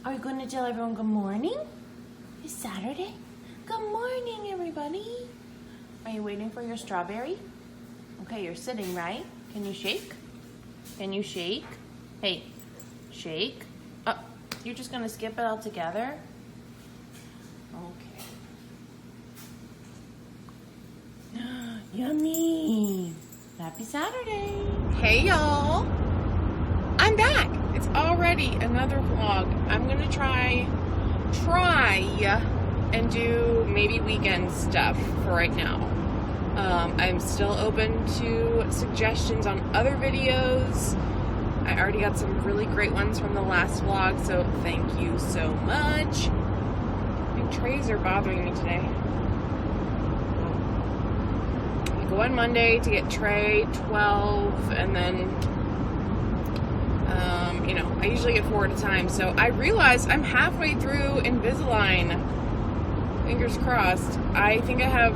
Are we going to tell everyone good morning? It's Saturday. Good morning, everybody. Are you waiting for your strawberry? Okay, you're sitting, right? Can you shake? Can you shake? Hey, shake. Oh, you're just going to skip it all together? Okay. Yummy. Happy Saturday. Hey, y'all. I'm back. It's already another vlog. I'm going to try and do maybe weekend stuff for right now. I'm still open to suggestions on other videos. I already got some really great ones from the last vlog, so thank you so much. My trays are bothering me today. I go on Monday to get tray 12, and then I usually get 4 at a time, so I realized I'm halfway through Invisalign. Fingers crossed. I think I have,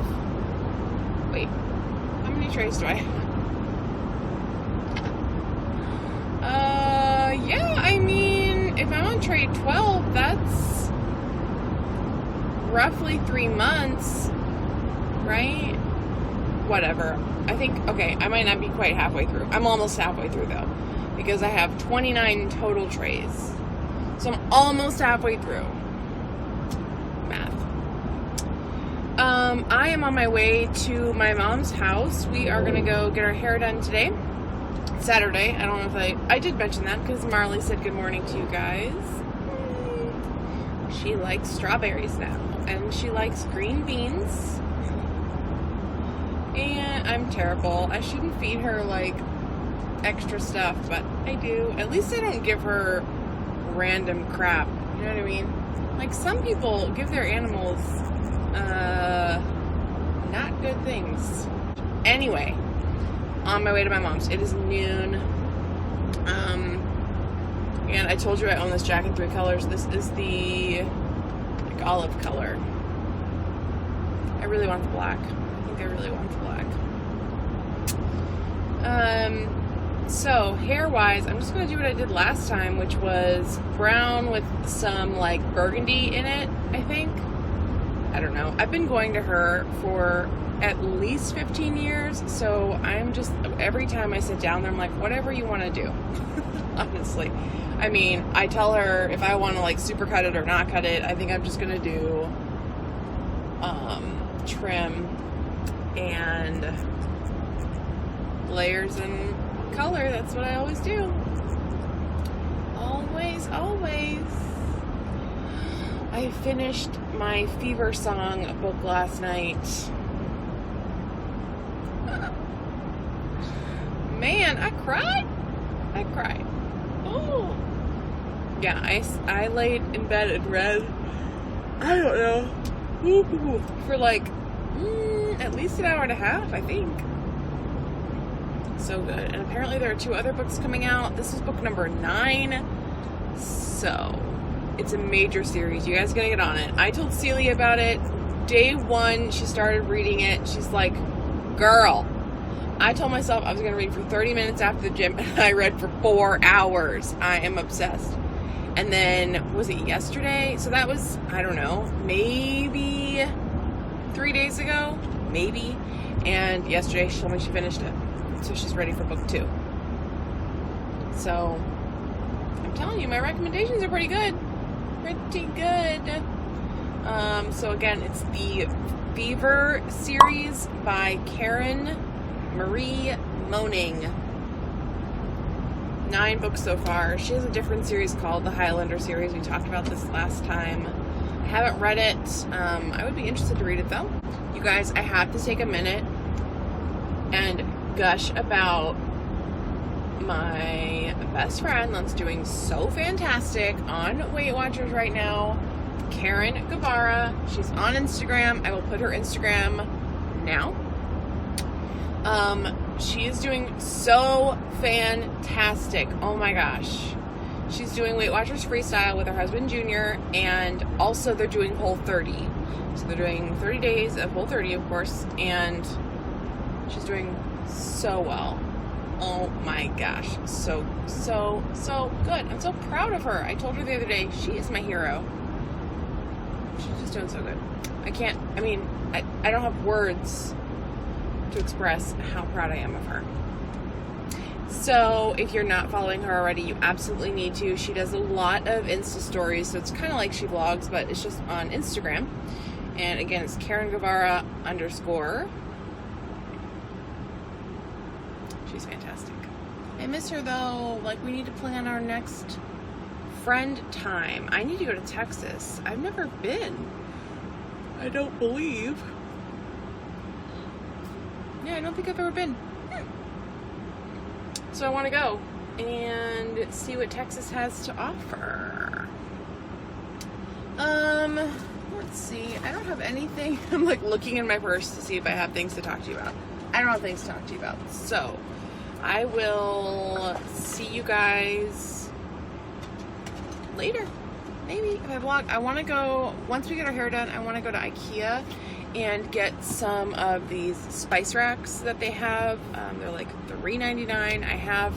wait, how many trays do I have? Yeah, I mean, if I'm on tray 12, that's roughly 3 months, right? Whatever. I think, okay, I might not be quite halfway through. I'm almost halfway through, though, because I have 29 total trays. So I'm almost halfway through. Math. I am on my way to my mom's house. We are going to go get our hair done today. Saturday. I don't know if I did mention that because Marley said good morning to you guys. She likes strawberries now. And she likes green beans. And I'm terrible. I shouldn't feed her, like, extra stuff, but I do. At least I don't give her random crap. You know what I mean? Like, some people give their animals, not good things. Anyway, on my way to my mom's. It is noon. And I told you I own this jacket in 3 colors. This is the, like, olive color. I really want the black. I really want the black. So hair-wise, I'm just going to do what I did last time, which was brown with some, like, burgundy in it, I think. I don't know. I've been going to her for at least 15 years, so I'm just, every time I sit down there, I'm like, whatever you want to do. Honestly. I mean, I tell her if I want to, like, super cut it or not cut it. I think I'm just going to do trim and layers and color. That's what I always do. Always. I finished my Fever Song book last night. Man, I cried. Oh. Yeah, I laid in bed and read, I don't know, for like at least an hour and a half, I think. So good. And apparently there are 2 other books coming out. This is book number 9. So it's a major series. You guys gotta get on it. I told Celia about it. Day 1, she started reading it. She's like, girl. I told myself I was gonna read for 30 minutes after the gym, and I read for 4 hours. I am obsessed. And then, was it yesterday? So that was, I don't know, maybe 3 days ago? Maybe. And yesterday she told me she finished it. So she's ready for book 2. So, I'm telling you, my recommendations are pretty good. So again, it's the Fever series by Karen Marie Moning. 9 books so far. She has a different series called the Highlander series. We talked about this last time. I haven't read it. I would be interested to read it though. You guys, I have to take a minute and gush about my best friend that's doing so fantastic on Weight Watchers right now, Karen Guevara. She's on Instagram. I will put her Instagram now. She is doing so fantastic. Oh my gosh. She's doing Weight Watchers Freestyle with her husband Junior, and also they're doing Whole30. So they're doing 30 days of Whole30, of course, and she's doing so well. Oh my gosh. So good. I'm so proud of her. I told her the other day, she is my hero. She's just doing so good. I don't have words to express how proud I am of her. So if you're not following her already, you absolutely need to. She does a lot of Insta stories, so it's kind of like she vlogs, but it's just on Instagram. And again, it's Karen Guevara _ She's fantastic. I miss her though. Like, we need to plan our next friend time. I need to go to Texas. I've never been. I don't believe. Yeah, I don't think I've ever been. So I want to go and see what Texas has to offer. Let's see. I don't have anything. I'm like looking in my purse to see if I have things to talk to you about. I don't have things to talk to you about. So I will see you guys later. Maybe if I vlog. I want to go, once we get our hair done, I want to go to IKEA and get some of these spice racks that they have. They're like $3.99. I have,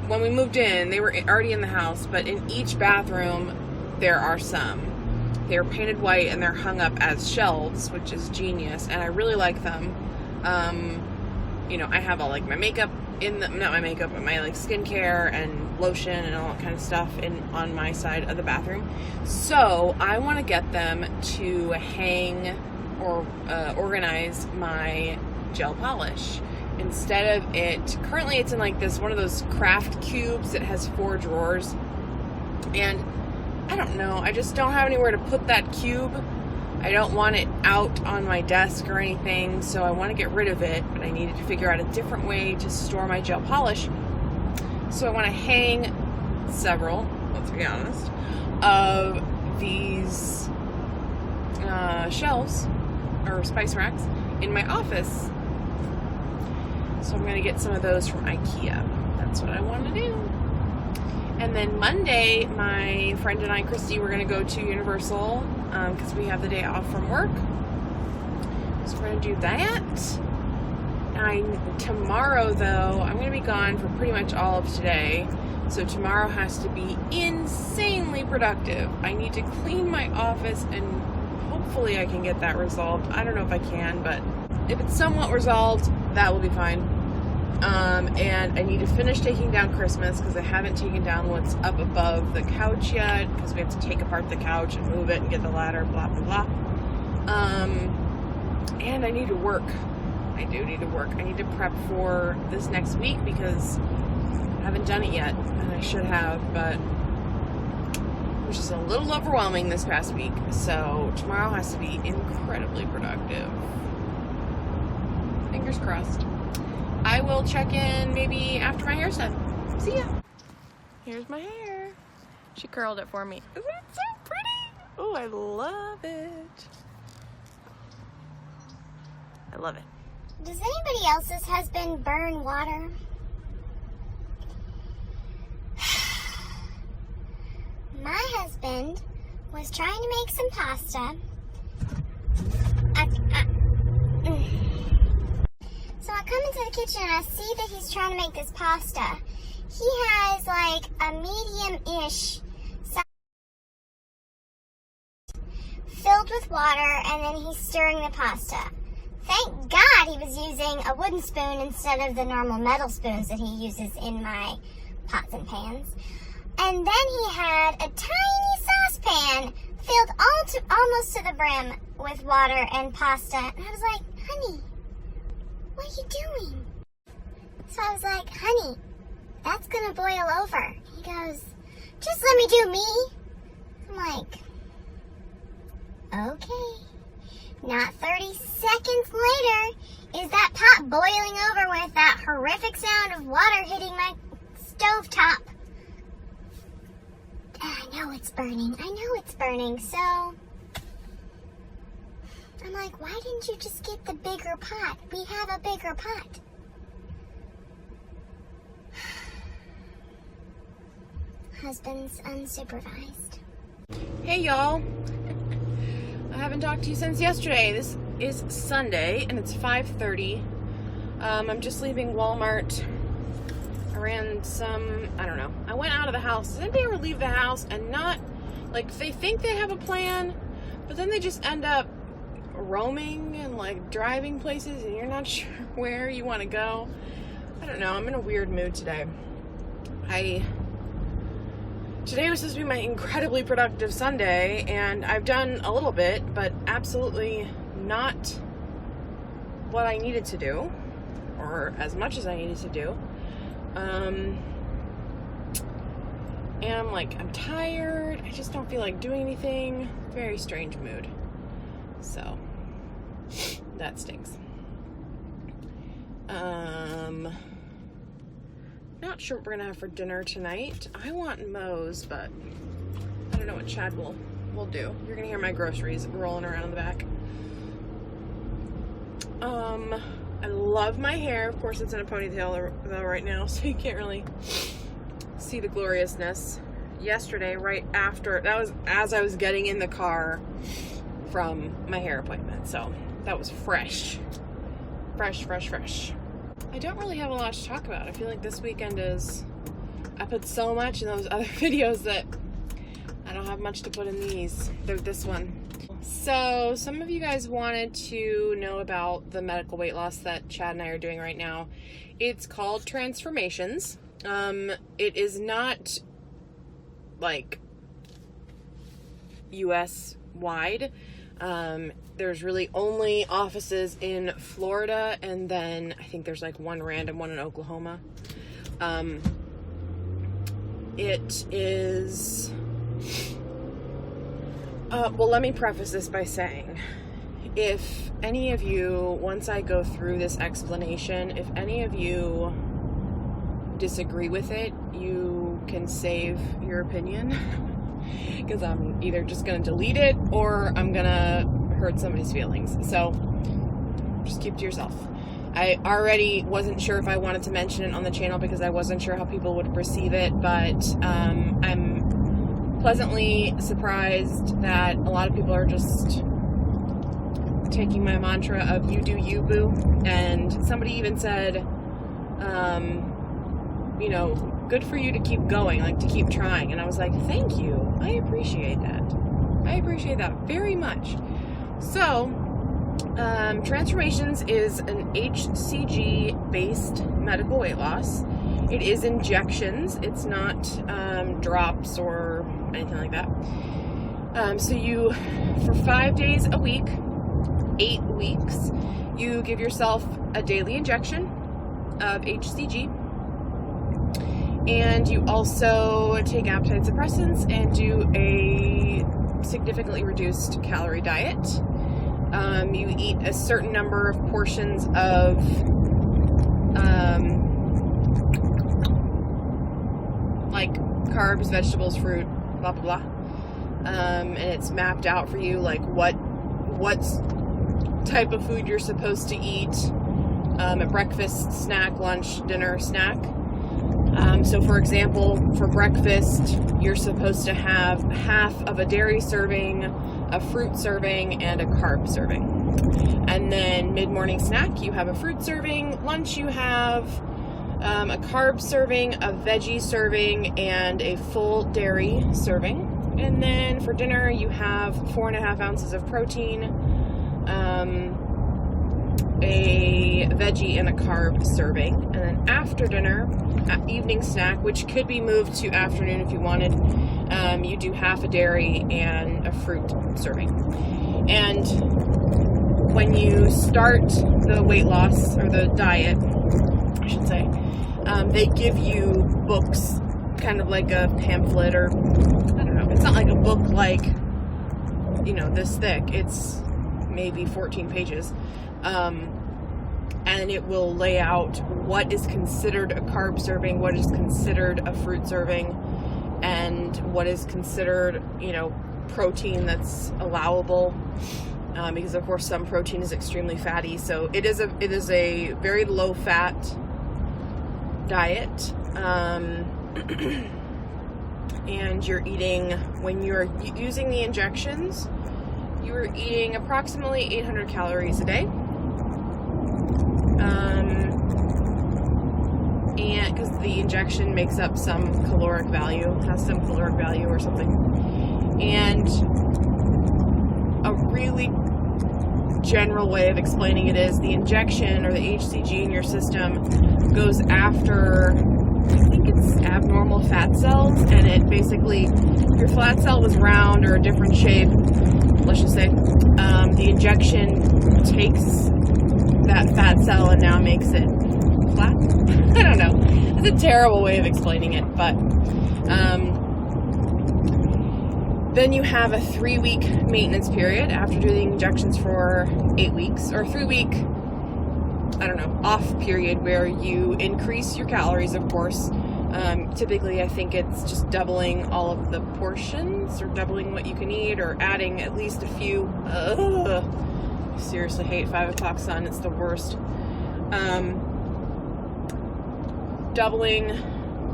when we moved in, they were already in the house, but in each bathroom there are some. They're painted white and they're hung up as shelves, which is genius, and I really like them. I have all like my makeup in the, not my makeup, but my like skincare and lotion and all that kind of stuff on my side of the bathroom. So I want to get them to hang or organize my gel polish. Instead of it, currently it's in like this, one of those craft cubes that has 4 drawers, and I don't know, I just don't have anywhere to put that cube. I don't want it out on my desk or anything, so I want to get rid of it, but I needed to figure out a different way to store my gel polish. So I want to hang several, let's be honest, of these shelves or spice racks in my office. So I'm going to get some of those from IKEA. That's what I want to do. And then Monday, my friend and I, Christy, we're going to go to Universal because we have the day off from work. So we're going to do that. Tomorrow, though, I'm going to be gone for pretty much all of today. So tomorrow has to be insanely productive. I need to clean my office, and hopefully I can get that resolved. I don't know if I can, but if it's somewhat resolved, that will be fine. And I need to finish taking down Christmas because I haven't taken down what's up above the couch yet, because we have to take apart the couch and move it and get the ladder, blah, blah, blah. And I need to work. I do need to work. I need to prep for this next week because I haven't done it yet, and I should have, but it was just a little overwhelming this past week. So tomorrow has to be incredibly productive. Fingers crossed. I will check in maybe after my hair's done. See ya. Here's my hair. She curled it for me. Isn't it so pretty? Oh, I love it. I love it. Does anybody else's husband burn water? My husband was trying to make some pasta. So I come into the kitchen and I see that he's trying to make this pasta. He has like a medium-ish size filled with water, and then he's stirring the pasta. Thank God he was using a wooden spoon instead of the normal metal spoons that he uses in my pots and pans. And then he had a tiny saucepan filled almost to the brim with water and pasta. And I was like, honey, what are you doing? So I was like, honey, that's gonna boil over. He goes, just let me do me. I'm like, okay. Not 30 seconds later, is that pot boiling over with that horrific sound of water hitting my stovetop. I know it's burning. So I'm like, why didn't you just get the bigger pot? We have a bigger pot. Husband's unsupervised. Hey y'all. I haven't talked to you since yesterday. This is Sunday and it's 5:30. I'm just leaving Walmart I ran some, I don't know. I went out of the house. Does anybody ever leave the house and not, like, they think they have a plan, but then they just end up roaming and, like, driving places and you're not sure where you want to go? I don't know. I'm in a weird mood today. Today was supposed to be my incredibly productive Sunday, and I've done a little bit, but absolutely not what I needed to do, or as much as I needed to do. And I'm tired. I just don't feel like doing anything. Very strange mood. So, that stinks. Not sure what we're gonna have for dinner tonight. I want Moe's, but I don't know what Chad will do. You're gonna hear my groceries rolling around in the back. I love my hair. Of course, it's in a ponytail though right now, so you can't really see the gloriousness. Yesterday, right after, that was as I was getting in the car from my hair appointment, so that was fresh. Fresh. I don't really have a lot to talk about. I feel like this weekend I put so much in those other videos that I don't have much to put in this one. So some of you guys wanted to know about the medical weight loss that Chad and I are doing right now. It's called Transformations. It is not like US wide. There's really only offices in Florida, and then I think there's like one random one in Oklahoma. It is, well, let me preface this by saying, if any of you, once I go through this explanation, if any of you disagree with it, you can save your opinion. Because I'm either just going to delete it or I'm going to hurt somebody's feelings. So just keep it to yourself. I already wasn't sure if I wanted to mention it on the channel because I wasn't sure how people would receive it, but I'm pleasantly surprised that a lot of people are just taking my mantra of you do you, boo. And somebody even said, good for you to keep going, like to keep trying. And I was like, thank you. I appreciate that. I appreciate that very much. So, Transformations is an HCG based medical weight loss. It is injections. It's not drops or anything like that. So you, for 5 days a week, 8 weeks, you give yourself a daily injection of HCG. And you also take appetite suppressants and do a significantly reduced calorie diet. You eat a certain number of portions of like carbs, vegetables, fruit, blah, blah, blah. And it's mapped out for you, like what type of food you're supposed to eat at breakfast, snack, lunch, dinner, snack. So for example, for breakfast, you're supposed to have half of a dairy serving, a fruit serving, and a carb serving. And then mid-morning snack, you have a fruit serving. Lunch, you have a carb serving, a veggie serving, and a full dairy serving. And then for dinner, you have 4.5 ounces of protein, a veggie, and a carb serving. And then after dinner, evening snack, which could be moved to afternoon if you wanted, you do half a dairy and a fruit serving. And when you start the weight loss, or the diet, I should say, they give you books, kind of like a pamphlet, or I don't know, it's not like a book like, this thick. It's maybe 14 pages. And it will lay out what is considered a carb serving, what is considered a fruit serving, and what is considered, protein that's allowable. Because of course some protein is extremely fatty. So it is a very low fat diet. And you're eating, when you're using the injections, you are eating approximately 800 calories a day. and because the injection makes up some caloric value, has some caloric value or something. And a really general way of explaining it is the injection or the HCG in your system goes after, I think it's abnormal fat cells, and it basically, if your flat cell was round or a different shape, let's just say, the injection takes that fat cell and now makes it flat. I don't know. It's a terrible way of explaining it, but then you have a 3-week maintenance period after doing injections for 8 weeks, or 3-week, I don't know, off period where you increase your calories, of course. Typically, I think it's just doubling all of the portions, or doubling what you can eat, or adding at least a few. I seriously hate 5 o'clock sun. It's the worst. Doubling,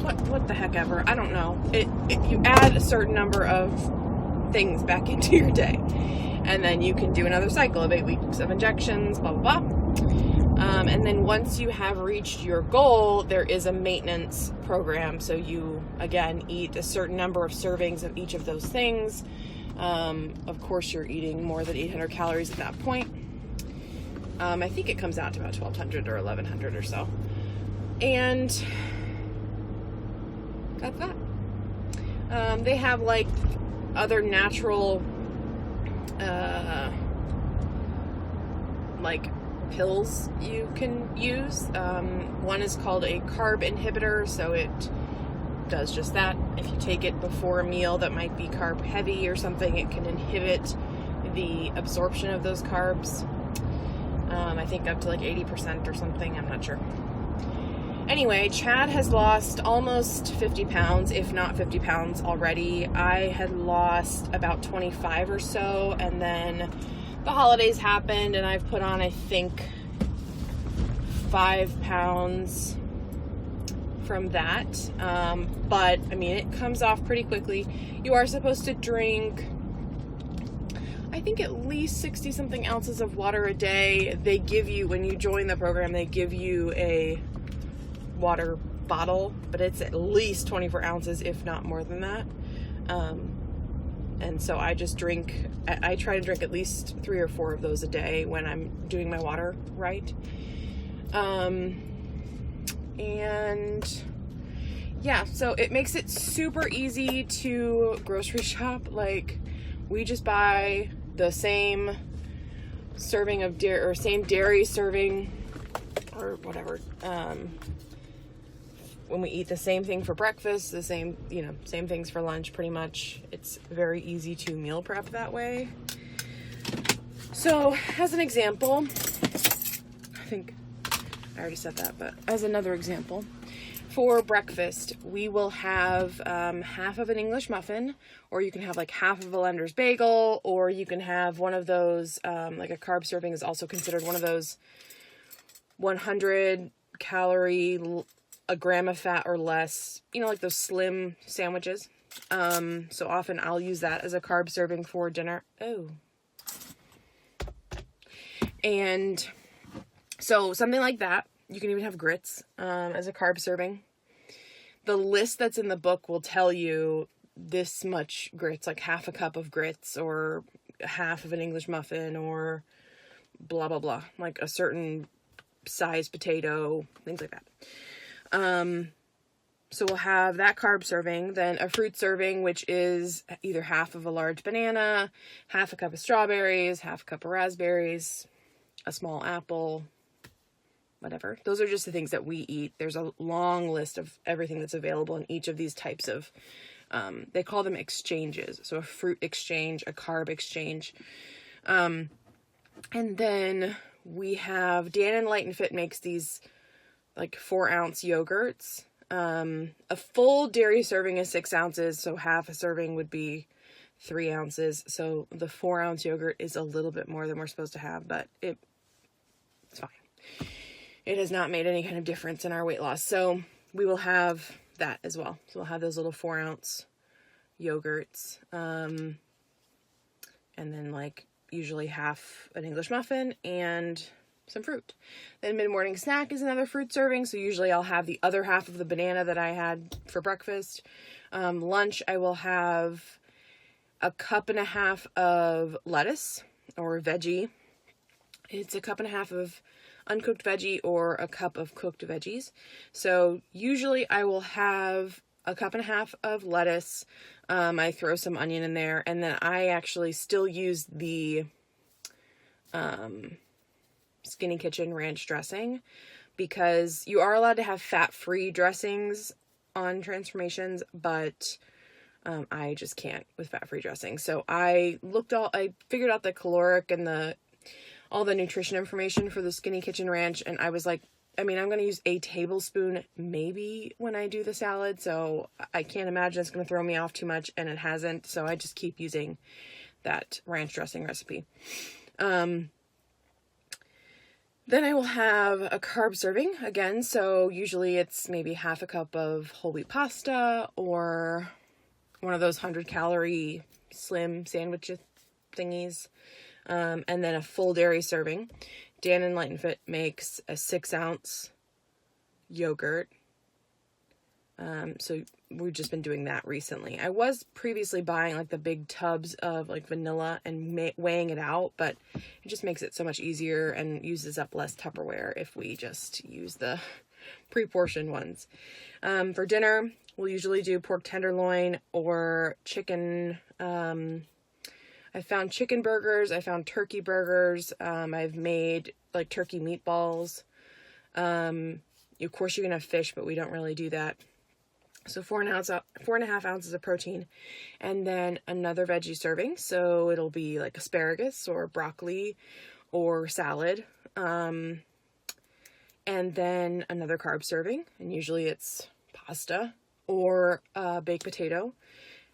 what the heck ever. I don't know. You add a certain number of things back into your day, and then you can do another cycle of 8 weeks of injections, blah, blah, blah. And then once you have reached your goal, there is a maintenance program. So you, again, eat a certain number of servings of each of those things. Of course, you're eating more than 800 calories at that point. I think it comes out to about 1,200 or 1,100 or so. And that's that. They have like other natural, like pills you can use. One is called a carb inhibitor, so it does just that. If you take it before a meal that might be carb heavy or something, it can inhibit the absorption of those carbs. I think up to like 80% or something, I'm not sure. Anyway, Chad has lost almost 50 pounds, if not 50 pounds already. I had lost about 25 or so, and then the holidays happened, and I've put on, I think, 5 pounds from that. But, I mean, it comes off pretty quickly. You are supposed to drink, I think, at least 60-something ounces of water a day. They give you, when you join the program, they give you a water bottle, but it's at least 24 ounces, if not more than that. And so I just drink, I try to drink at least 3 or 4 of those a day when I'm doing my water right. And yeah, so it makes it super easy to grocery shop. Like, we just buy the same serving of dairy, or same dairy serving, or whatever. When we eat the same thing for breakfast, the same, same things for lunch, pretty much. It's very easy to meal prep that way. So, as an example, I think I already said that, but as another example, for breakfast, we will have half of an English muffin, or you can have like half of a Lender's bagel, or you can have one of those, like a carb serving is also considered one of those 100 calorie, a gram of fat or less, like those slim sandwiches. So often I'll use that as a carb serving for dinner. Oh. And so something like that. You can even have grits as a carb serving. The list that's in the book will tell you this much grits, like half a cup of grits, or half of an English muffin, or blah, blah, blah. Like a certain size potato, things like that. So we'll have that carb serving, then a fruit serving, which is either half of a large banana, half a cup of strawberries, half a cup of raspberries, a small apple, whatever. Those are just the things that we eat. There's a long list of everything that's available in each of these types of, they call them exchanges. So a fruit exchange, a carb exchange. And then we have, Dan and Light and Fit makes these like 4-ounce yogurts. A full dairy serving is 6 ounces, so half a serving would be 3 ounces. So the 4-ounce yogurt is a little bit more than we're supposed to have, but it's fine. It has not made any kind of difference in our weight loss. So we will have that as well. So we'll have those little 4-ounce yogurts. And then like usually half an English muffin and some fruit. Then mid-morning snack is another fruit serving. So usually I'll have the other half of the banana that I had for breakfast. Lunch, I will have a cup and a half of lettuce or veggie. It's a cup and a half of uncooked veggie or a cup of cooked veggies. So usually I will have a cup and a half of lettuce. I throw some onion in there, and then I actually still use the Skinny Kitchen ranch dressing, because you are allowed to have fat-free dressings on transformations, but I just can't with fat-free dressing. So I figured out the caloric and all the nutrition information for the Skinny Kitchen ranch, and I was like, I'm going to use a tablespoon maybe when I do the salad, so I can't imagine it's going to throw me off too much, and it hasn't, so I just keep using that ranch dressing recipe. Then I will have a carb serving again, so usually it's maybe half a cup of whole wheat pasta or one of those 100-calorie slim sandwich thingies, and then a full dairy serving. Dan and Light and Fit makes a 6-ounce yogurt. So we've just been doing that recently. I was previously buying like the big tubs of like vanilla and weighing it out, but it just makes it so much easier and uses up less Tupperware if we just use the pre-portioned ones. For dinner, we'll usually do pork tenderloin or chicken. I found chicken burgers. I found turkey burgers. I've made like turkey meatballs. Of course, you can have fish, but we don't really do that. So 4.5 ounces of protein, and then another veggie serving. So it'll be like asparagus or broccoli or salad. And then another carb serving, and usually it's pasta or baked potato.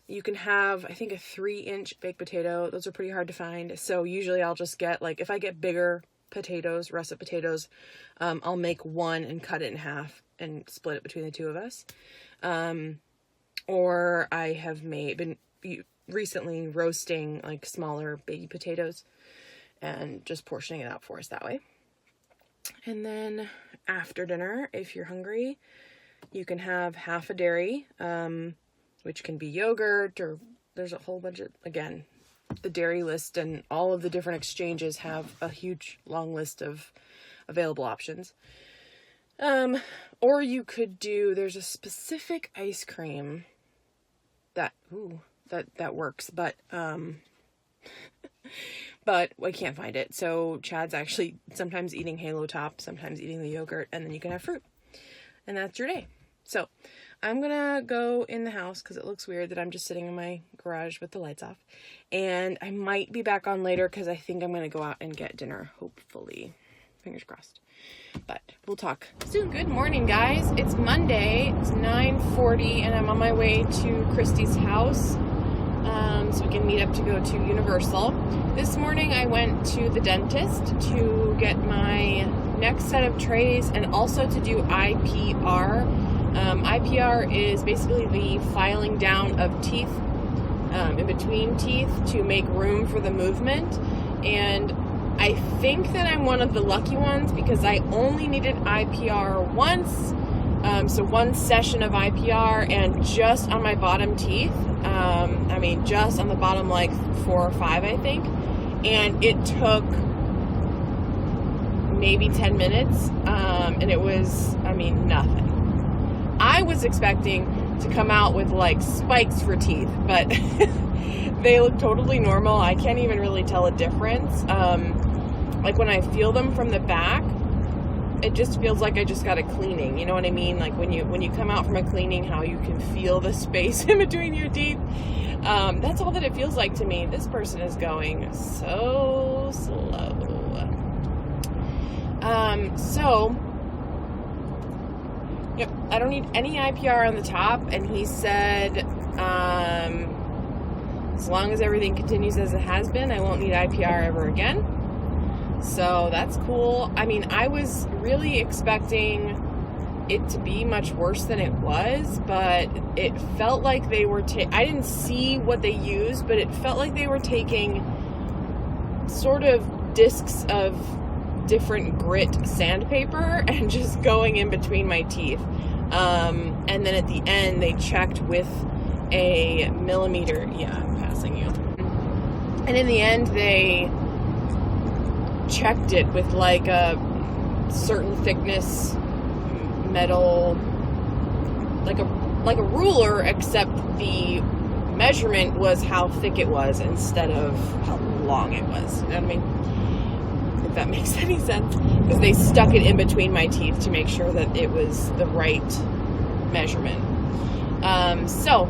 You can have, I think, a 3-inch baked potato. Those are pretty hard to find. So usually I'll just get, like, if I get bigger potatoes, russet potatoes, I'll make one and cut it in half and split it between the two of us. Or I have been recently roasting, like, smaller baby potatoes and just portioning it out for us that way. And then after dinner, if you're hungry, you can have half a dairy, which can be yogurt, or there's a whole bunch of, again, the dairy list and all of the different exchanges have a huge long list of available options. Or you could there's a specific ice cream that works, but I can't find it. So Chad's actually sometimes eating Halo Top, sometimes eating the yogurt, and then you can have fruit. And that's your day. So I'm going to go in the house because it looks weird that I'm just sitting in my garage with the lights off. And I might be back on later because I think I'm going to go out and get dinner, hopefully. Fingers crossed. But we'll talk soon. Good morning, guys. It's Monday. It's 9:40 and I'm on my way to Christy's house so we can meet up to go to Universal. This morning I went to the dentist to get my next set of trays and also to do IPR. IPR is basically the filing down of teeth in between teeth to make room for the movement. And I think that I'm one of the lucky ones because I only needed IPR once. So one session of IPR and just on my bottom teeth. Just on the bottom like 4 or 5, I think. And it took maybe 10 minutes. And it was, nothing. I was expecting to come out with like spikes for teeth, but they look totally normal. I can't even really tell a difference. Like when I feel them from the back, it just feels like I just got a cleaning. You know what I mean? Like when you come out from a cleaning, how you can feel the space in between your teeth. That's all that it feels like to me. This person is going so slow. Yep, I don't need any IPR on the top, and he said, as long as everything continues as it has been, I won't need IPR ever again. So that's cool. I was really expecting it to be much worse than it was, but it felt like they were I didn't see what they used, but it felt like they were taking sort of discs of different grit sandpaper and just going in between my teeth. And then at the end, they checked with a millimeter. Yeah, I'm passing you. And in the end, they checked it with like a certain thickness metal, like a ruler, except the measurement was how thick it was instead of how long it was. You know what I mean? If that makes any sense. Because they stuck it in between my teeth to make sure that it was the right measurement. So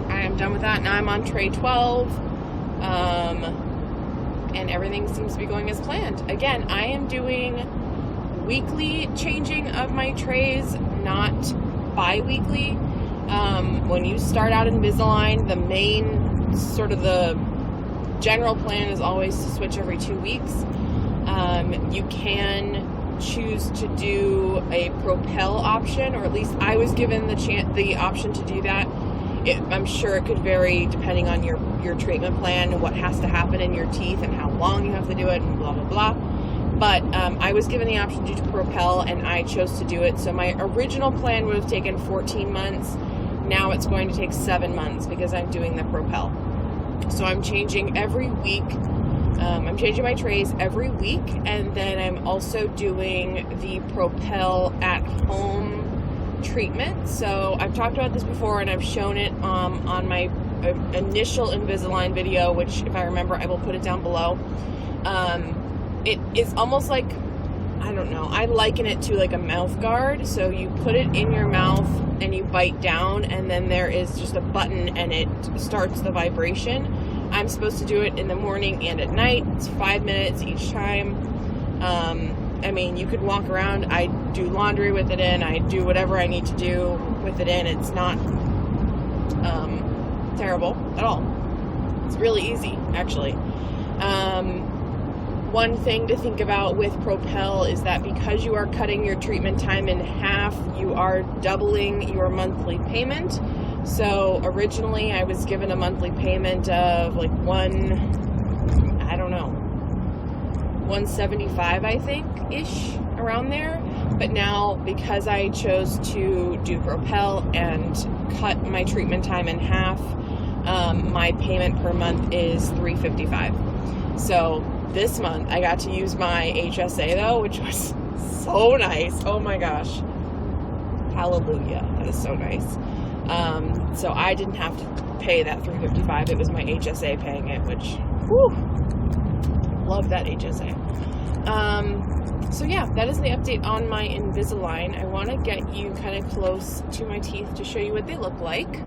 I am done with that. Now I'm on tray 12. And everything seems to be going as planned. Again, I am doing weekly changing of my trays, not bi-weekly. When you start out Invisalign, the main sort of the general plan is always to switch every 2 weeks. You can choose to do a Propel option, or at least I was given the option to do that. I'm sure it could vary depending on your treatment plan and what has to happen in your teeth and how long you have to do it and blah, blah, blah. But I was given the option to do Propel, and I chose to do it. So my original plan would have taken 14 months. Now it's going to take 7 months because I'm doing the Propel. So I'm changing every week. I'm changing my trays every week, and then I'm also doing the Propel at home treatment. So I've talked about this before, and I've shown it on my initial Invisalign video, which if I remember I will put it down below. It is almost like, I don't know, I liken it to like a mouth guard. So you put it in your mouth and you bite down, and then there is just a button and it starts the vibration. I'm supposed to do it in the morning and at night. It's 5 minutes each time. I mean, you could walk around. I do laundry with it in. I do whatever I need to do with it in. It's not terrible at all. It's really easy, actually. One thing to think about with Propel is that because you are cutting your treatment time in half, you are doubling your monthly payment. So originally I was given a monthly payment of like $175, I think, ish, around there. But now, because I chose to do Propel and cut my treatment time in half, my payment per month is $355. So this month I got to use my HSA though, which was so nice. Oh my gosh. Hallelujah. That is so nice. So I didn't have to pay that $355. It was my HSA paying it, which, whew, love that HSA. So yeah, that is the update on my Invisalign. I want to get you kind of close to my teeth to show you what they look like.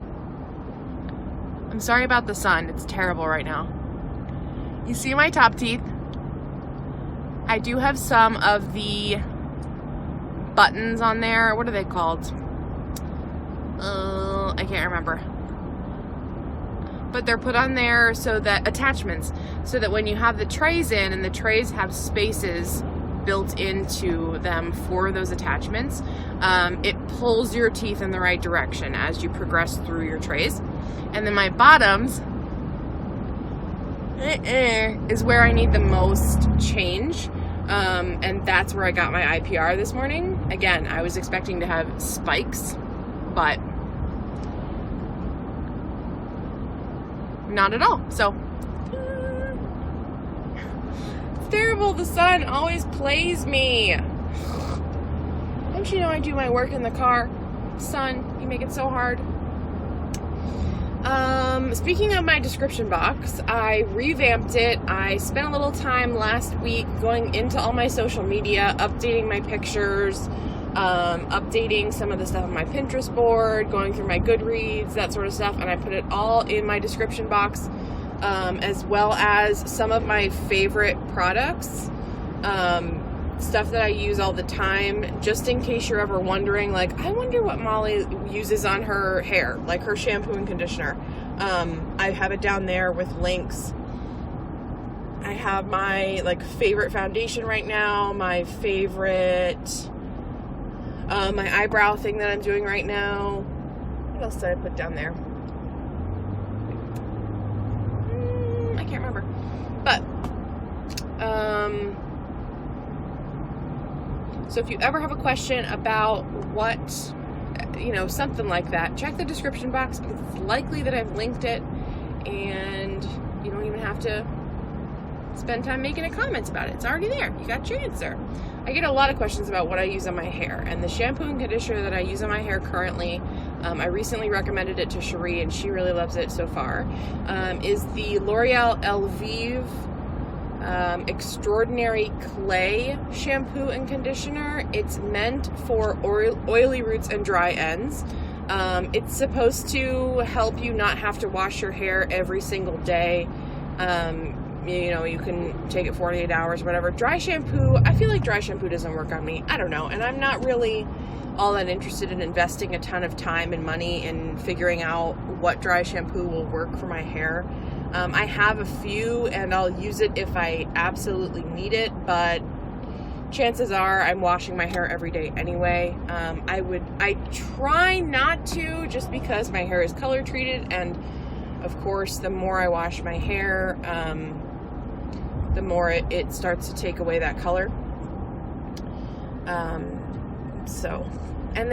I'm sorry about the sun. It's terrible right now. You see my top teeth? I do have some of the buttons on there. What are they called? I can't remember. But they're put on there so that attachments, so that when you have the trays in, and the trays have spaces built into them for those attachments, it pulls your teeth in the right direction as you progress through your trays. And then my bottoms is where I need the most change. And that's where I got my IPR this morning. Again, I was expecting to have spikes, but not at all. So it's terrible. The sun always plays me. Don't you know I do my work in the car? Sun, you make it so hard. Speaking of my description box, I revamped it. I spent a little time last week going into all my social media, updating my pictures, updating some of the stuff on my Pinterest board, going through my Goodreads, that sort of stuff, and I put it all in my description box, as well as some of my favorite products, stuff that I use all the time, just in case you're ever wondering, like, I wonder what Mollye uses on her hair, like her shampoo and conditioner. I have it down there with links. I have my, like, favorite foundation right now, my favorite, my eyebrow thing that I'm doing right now. What else did I put down there? I can't remember. But, So if you ever have a question about what, you know, something like that, check the description box, because it's likely that I've linked it, and you don't even have to spend time making a comment about it. It's already there. You got your answer. I get a lot of questions about what I use on my hair, and the shampoo and conditioner that I use on my hair currently, I recently recommended it to Cherie, and she really loves it so far, is the L'Oreal Elvive Extraordinary Clay shampoo and conditioner. It's meant for oily roots and dry ends. It's supposed to help you not have to wash your hair every single day. You know, you can take it 48 hours, whatever. Dry shampoo, I feel like dry shampoo doesn't work on me. I don't know. And I'm not really all that interested in investing a ton of time and money in figuring out what dry shampoo will work for my hair. I have a few, and I'll use it if I absolutely need it, but chances are I'm washing my hair every day anyway. I try not to, just because my hair is color treated, and of course the more I wash my hair, the more it starts to take away that color. And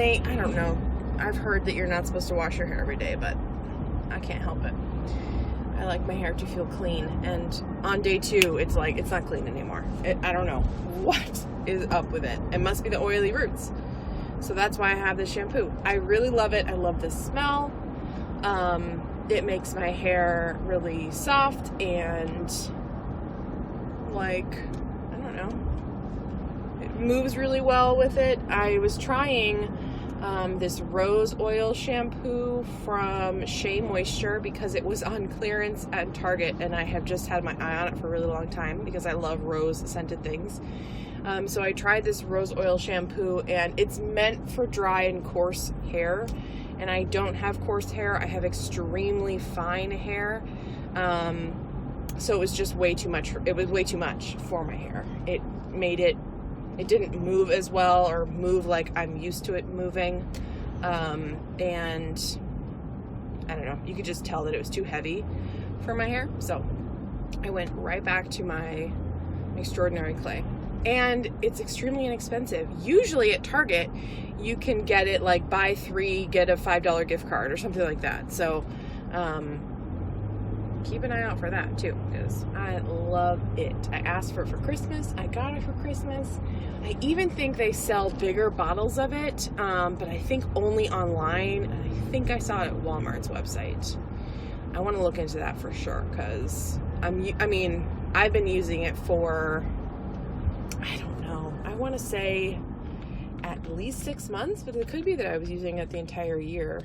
I don't know, I've heard that you're not supposed to wash your hair every day, but I can't help it. I like my hair to feel clean, and on day 2, it's like, it's not clean anymore. I don't know what is up with it. It must be the oily roots. So that's why I have this shampoo. I really love it. I love the smell. It makes my hair really soft and, like, I don't know, it moves really well with it. I was trying this rose oil shampoo from Shea Moisture because it was on clearance at Target, and I have just had my eye on it for a really long time because I love rose scented things. So I tried this rose oil shampoo, and it's meant for dry and coarse hair, and I don't have coarse hair. I have extremely fine hair. So it was just way too much. It was way too much for my hair. It didn't move as well, or move like I'm used to it moving. And I don't know, you could just tell that it was too heavy for my hair. So I went right back to my Extraordinary Clay, and it's extremely inexpensive. Usually at Target, you can get it like buy 3, get a $5 gift card or something like that. So, keep an eye out for that too, because I love it. I asked for it for Christmas. I got it for Christmas. I even think they sell bigger bottles of it, but I think only online. And I think I saw it at Walmart's website. I want to look into that for sure, because I've been using it for, I don't know, I want to say at least 6 months, but it could be that I was using it the entire year.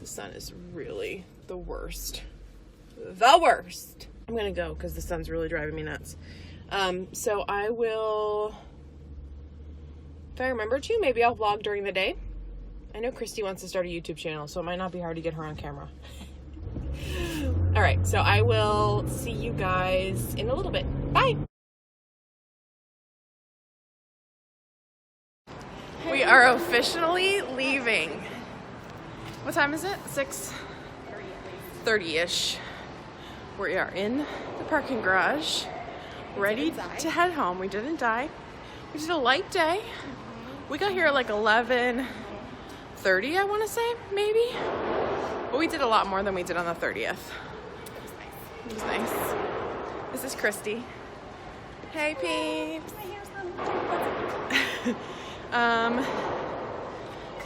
The sun is really the worst. The worst. I'm gonna go because the sun's really driving me nuts. So I will, if I remember to, maybe I'll vlog during the day. I know Christy wants to start a YouTube channel, so it might not be hard to get her on camera. All right, so I will see you guys in a little bit. Bye. We are officially leaving. What time is it? 6:30-ish. We are in the parking garage, ready to head home. We didn't die. We did a light day. We got here at like 11:30, I want to say, maybe. But we did a lot more than we did on the 30th. It was nice. This is Christy. Hey, peeps.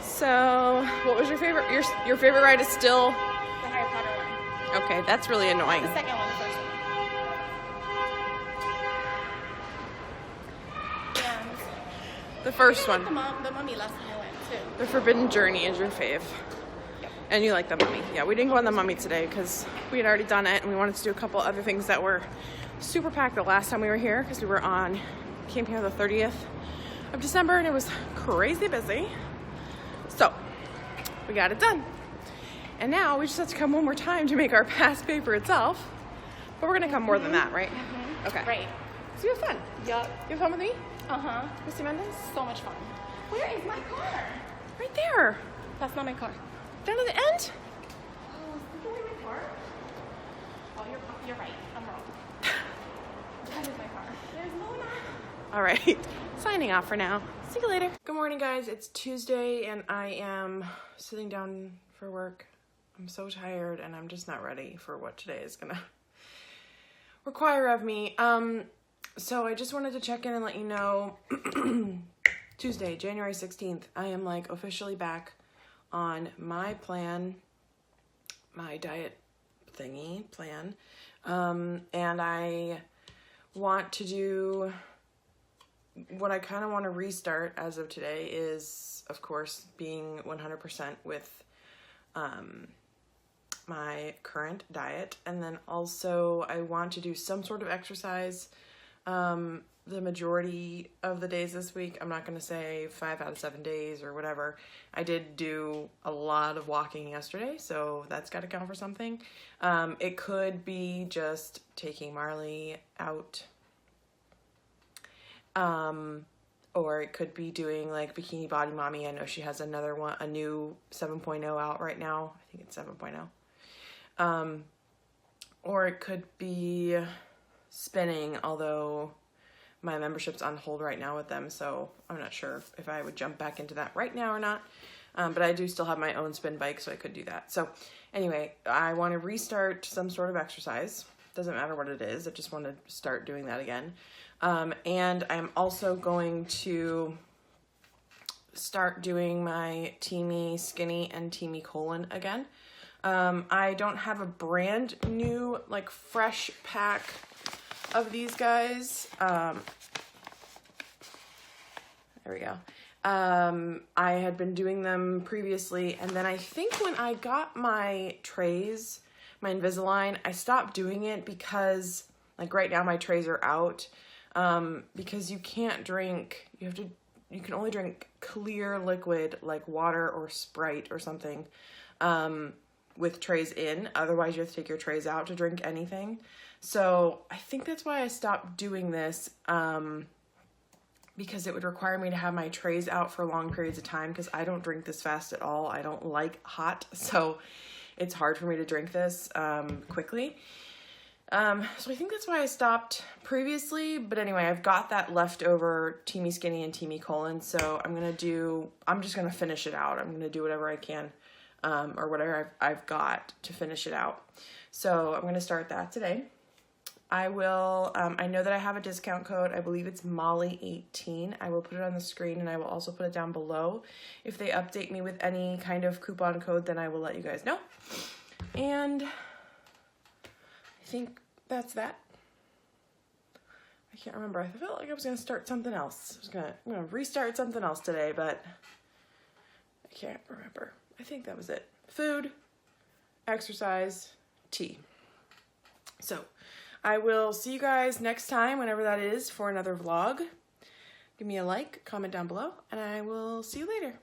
So, what was your favorite? Your favorite ride is still The Harry Potter one. Okay, that's really annoying. The second one, the first one. And The first one. the mummy last time I went too. The Forbidden Journey is your fave. Yep. And you like the mummy. Yeah, we didn't go on the mummy today because we had already done it, and we wanted to do a couple other things that were super packed the last time we were here, because came here the 30th of December, and it was crazy busy. So we got it done. And now we just have to come one more time to make our pass pay for itself. But we're gonna come more than that, right? Mm-hmm. Okay. Right. So you have fun. Yup. You have fun with me? Uh-huh. Christy Mendez? So much fun. Where is my car? Right there. That's not my car. Down at the end? Oh, is that my car? Oh, you're right. I'm wrong. That is my car. There's no one. All right. signing off for now. See you later. Good morning, guys. It's Tuesday and I am sitting down for work. I'm so tired and I'm just not ready for what today is gonna require of me. So I just wanted to check in and let you know Tuesday, January 16th, I am like officially back on my plan, my diet thingy plan. And I want to do what I kind of want to restart as of today is, of course, being 100% with my current diet. And then also I want to do some sort of exercise the majority of the days this week. I'm not going to say 5 out of 7 days or whatever. I did do a lot of walking yesterday, so that's got to count for something. It could be just taking Marley out. Or it could be doing like Bikini Body Mommy. I know she has another one, a new 7.0 out right now. I think it's 7.0. Or it could be spinning, although my membership's on hold right now with them, so I'm not sure if I would jump back into that right now or not. But I do still have my own spin bike, so I could do that. So anyway, I want to restart some sort of exercise. Doesn't matter what it is. I just want to start doing that again. And I'm also going to start doing my Teamy Skinny and Teamy Colon again. I don't have a brand new, like, fresh pack of these guys. There we go. I had been doing them previously, and then I think when I got my trays, my Invisalign, I stopped doing it because, like, right now my trays are out, because you can't drink, you can only drink clear liquid like water or Sprite or something, with trays in. Otherwise you have to take your trays out to drink anything. So I think that's why I stopped doing this, because it would require me to have my trays out for long periods of time, because I don't drink this fast at all. I don't like hot, so it's hard for me to drink this quickly. So I think that's why I stopped previously. But anyway, I've got that leftover Teamy Skinny and Teamy Colon, so I'm just gonna finish it out. I'm gonna do whatever I can, or whatever I've got to finish it out. So I'm gonna start that today. I will, I know that I have a discount code. I believe it's Mollye18. I will put it on the screen, and I will also put it down below. If they update me with any kind of coupon code, then I will let you guys know. And I think that's that. I can't remember. I felt like I was going to start something else. I'm going to restart something else today, but I can't remember. I think that was it. Food, exercise, tea. So I will see you guys next time, whenever that is, for another vlog. Give me a like, comment down below, and I will see you later.